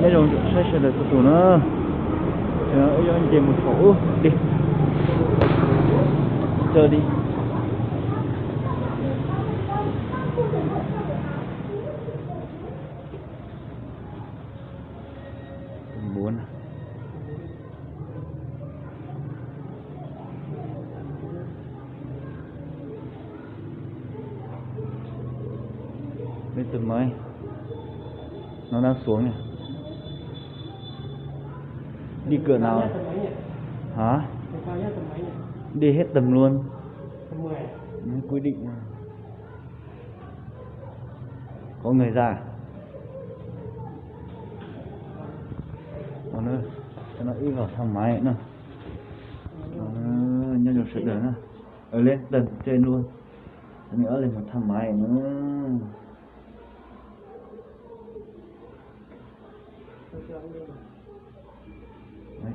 mấy đồng sẽ được tụi nó cho anh chị một khẩu đi chơi đi. Buồn bên tầm mấy nó đang xuống này, đi cửa nào hả? Đi hết tầm luôn, quy định có người ra nó cho nó đi vào thang máy nữa, nhân được sự nữa ở lên tầng trên luôn nữa, lên một thang máy nữa. Đấy.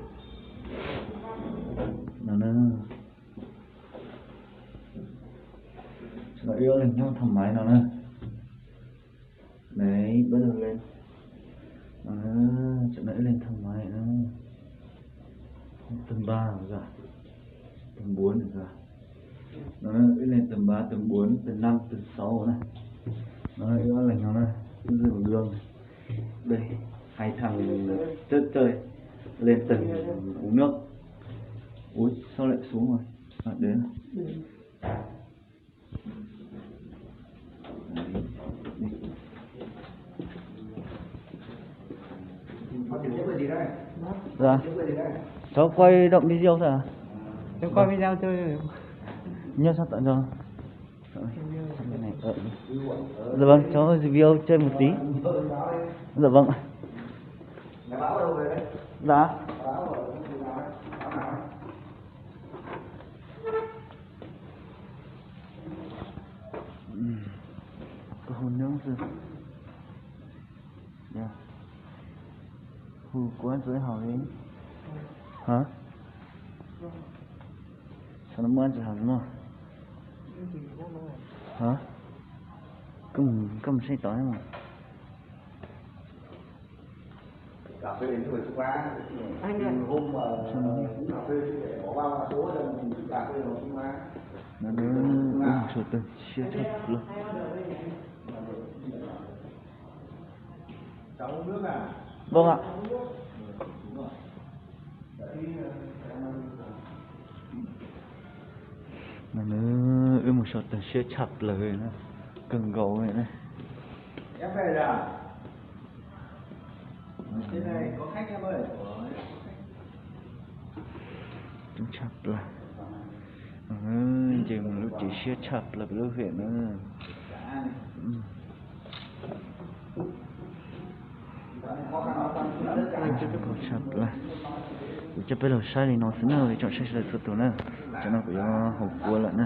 Nó yêu lên trong thang máy nó nữa. Đấy, bắt đầu lên. Chỗ nãy lên thang máy nữa. Tầng 3 rồi ra. Tầng 4 rồi ra. Nó lên tầng 3, tầng 4, tầng 5, tầng 6 này. Nó yêu lên nó này. Đường đường. Đây, hai thằng chơi lên tầng uống nước. Ui, sao lại xuống rồi? Đến. Dạ. Cháu quay động video thôi à? Cháu quay video chơi. Nhớ sao tận cho. Dạ vâng, cháu review chơi một tí. Dạ vâng. Dạ. Có hôn nướng rồi. Dạ. Quán dưới hỏi đi. Hả? Sao nó mới ăn hả đúng không? Hả? Cầm say tối mà. Cà phê đến người xung quanh. Anh hôm mà cà phê để bỏ bao cả số rồi mình cà phê nó xung quanh. Nó sụt từ chia thật luôn. Cháu uống nước à? Vâng ạ. Nó một sọt từ chia chặt lời nó cần gấu vậy này. Em về rồi à? Thế này có khách em ơi. Chúng chặt là chỉ một lúc chỉ chia chặt là lúc hiện nữa. Có chặt là cho bây giờ sai thì nó sẽ nơi chọn sai rồi tụi nó cho nó phải học qua lại nè.